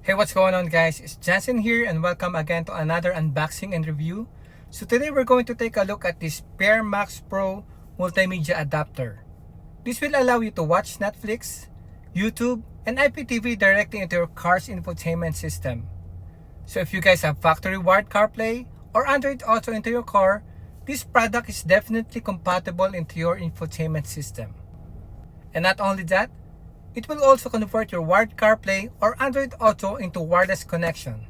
Hey, what's going on guys? It's Jansen here and welcome again to another unboxing and review. So today we're going to take a look at this Pairr Max Pro multimedia adapter. This will allow you to watch Netflix, YouTube, and IPTV directly into your car's infotainment system. So if you guys have factory wired CarPlay or Android Auto into your car, this product is definitely compatible into your infotainment system. And not only that, it will also convert your wired CarPlay or Android Auto into wireless connection.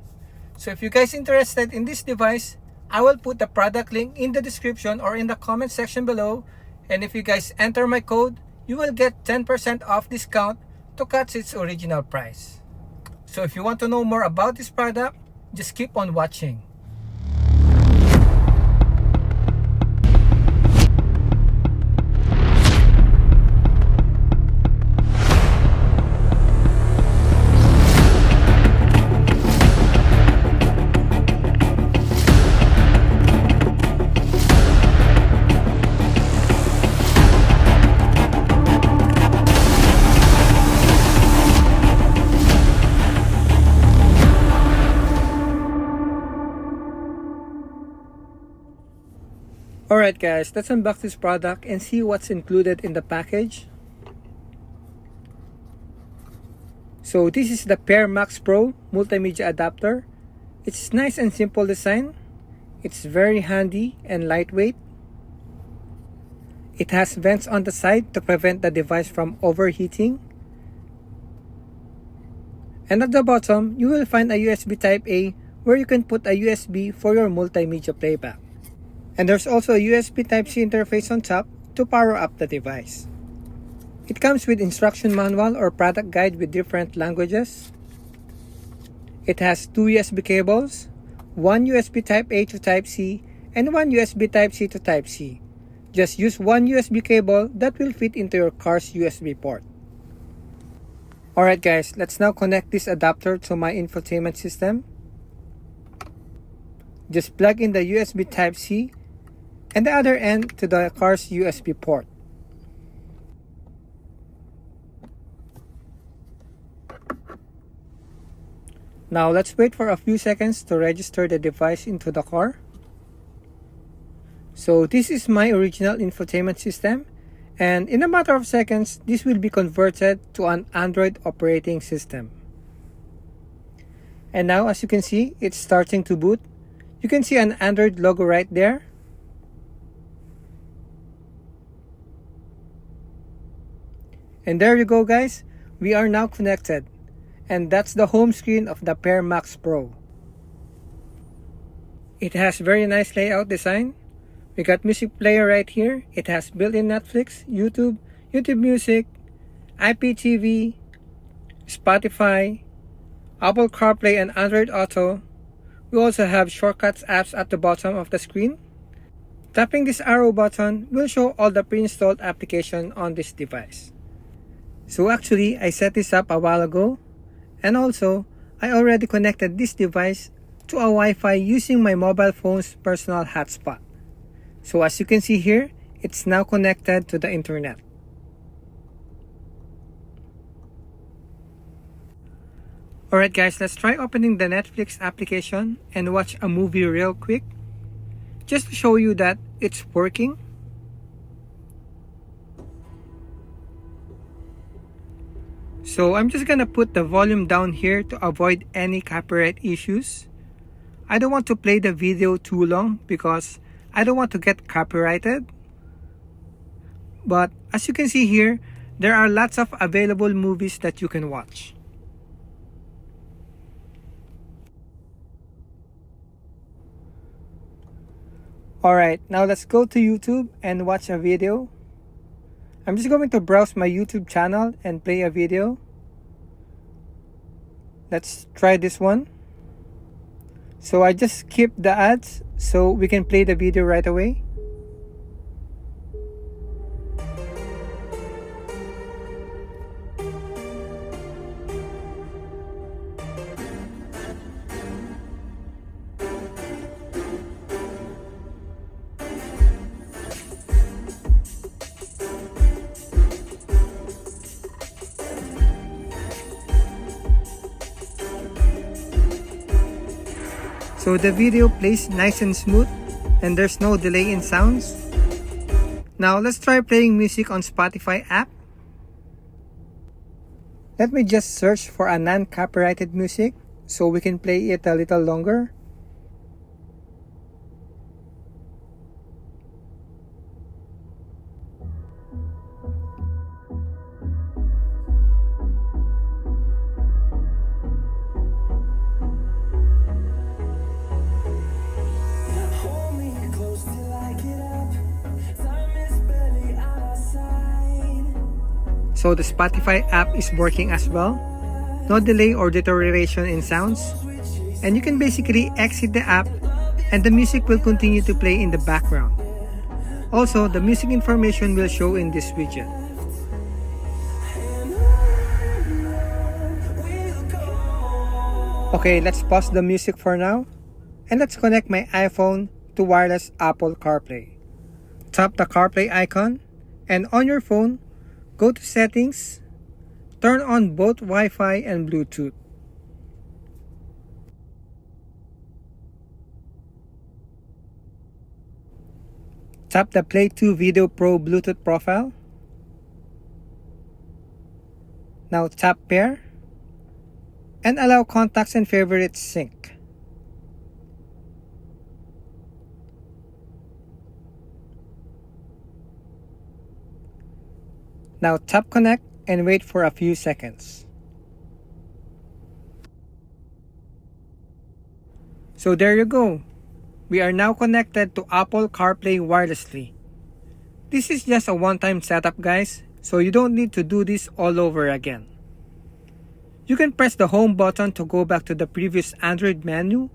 So if you guys interested in this device, I will put the product link in the description or in the comment section below. And if you guys enter my code, you will get 10% off discount to cut its original price. So if you want to know more about this product, just keep on watching. Alright guys, let's unbox this product and see what's included in the package. So this is the Pairr Max Pro multimedia adapter. It's nice and simple design. It's very handy and lightweight. It has vents on the side to prevent the device from overheating. And at the bottom, you will find a USB Type-A where you can put a USB for your multimedia playback. And there's also a USB Type-C interface on top to power up the device. It comes with instruction manual or product guide with different languages. It has two USB cables, one USB Type-A to Type-C, and one USB Type-C to Type-C. Just use one USB cable that will fit into your car's USB port. Alright guys, let's now connect this adapter to my infotainment system. Just plug in the USB Type-C and the other end to the car's USB port. Now let's wait for a few seconds to register the device into the car. So this is my original infotainment system, and in a matter of seconds this will be converted to an Android operating system. And now as you can see, it's starting to boot. You can see an Android logo right there. And there you go guys, we are now connected. And that's the home screen of the Pairr Max Pro. It has very nice layout design. We got music player right here. It has built-in Netflix, YouTube Music, IPTV, Spotify, Apple CarPlay and Android Auto. We also have shortcuts apps at the bottom of the screen. Tapping this arrow button will show all the pre-installed applications on this device. So actually, I set this up a while ago, and also, I already connected this device to a Wi-Fi using my mobile phone's personal hotspot. So as you can see here, it's now connected to the internet. Alright guys, let's try opening the Netflix application and watch a movie real quick, just to show you that it's working. So I'm just gonna put the volume down here to avoid any copyright issues. I don't want to play the video too long because I don't want to get copyrighted. But as you can see here, there are lots of available movies that you can watch. Alright, now let's go to YouTube and watch a video. I'm just going to browse my YouTube channel and play a video. Let's try this one. So I just skip the ads so we can play the video right away. So the video plays nice and smooth and there's no delay in sounds. Now let's try playing music on Spotify app. Let me just search for a non-copyrighted music so we can play it a little longer. So the Spotify app is working as well. No delay or deterioration in sounds. And you can basically exit the app and the music will continue to play in the background. Also, the music information will show in this widget. Okay, let's pause the music for now. And let's connect my iPhone to wireless Apple CarPlay. Tap the CarPlay icon and on your phone, go to Settings, turn on both Wi-Fi and Bluetooth. Tap the Play to Video Pro Bluetooth profile. Now tap Pair and allow contacts and favorites sync. Now tap Connect and wait for a few seconds. So there you go. We are now connected to Apple CarPlay wirelessly. This is just a one-time setup, guys, so you don't need to do this all over again. You can press the home button to go back to the previous Android menu.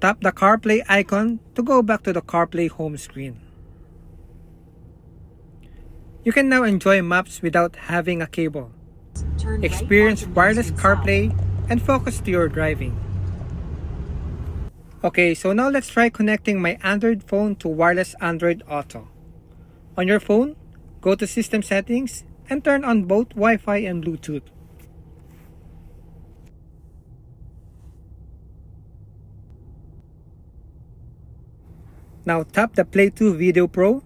Tap the CarPlay icon to go back to the CarPlay home screen. You can now enjoy maps without having a cable. Experience wireless CarPlay and focus to your driving. Okay, so now let's try connecting my Android phone to wireless Android Auto. On your phone, go to System Settings and turn on both Wi-Fi and Bluetooth. Now tap the Play to Video Pro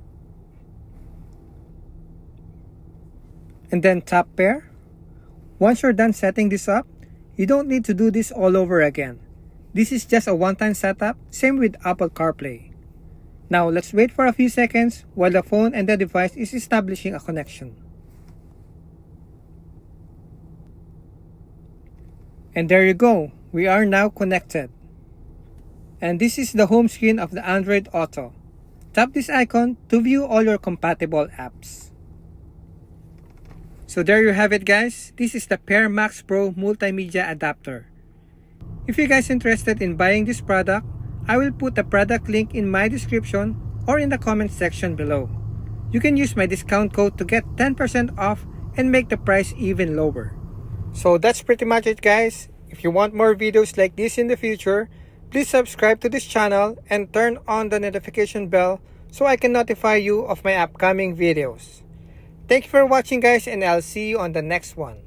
and then tap Pair. Once you're done setting this up, you don't need to do this all over again. This is just a one-time setup, same with Apple CarPlay. Now let's wait for a few seconds while the phone and the device is establishing a connection. And there you go, we are now connected. And this is the home screen of the Android Auto. Tap this icon to view all your compatible apps. So there you have it, guys. This is the Pairr Max Pro Multimedia Adapter. If you guys interested in buying this product, I will put the product link in my description or in the comment section below. You can use my discount code to get 10% off and make the price even lower. So that's pretty much it, guys. If you want more videos like this in the future, please subscribe to this channel and turn on the notification bell so I can notify you of my upcoming videos. Thank you for watching, guys, and I'll see you on the next one.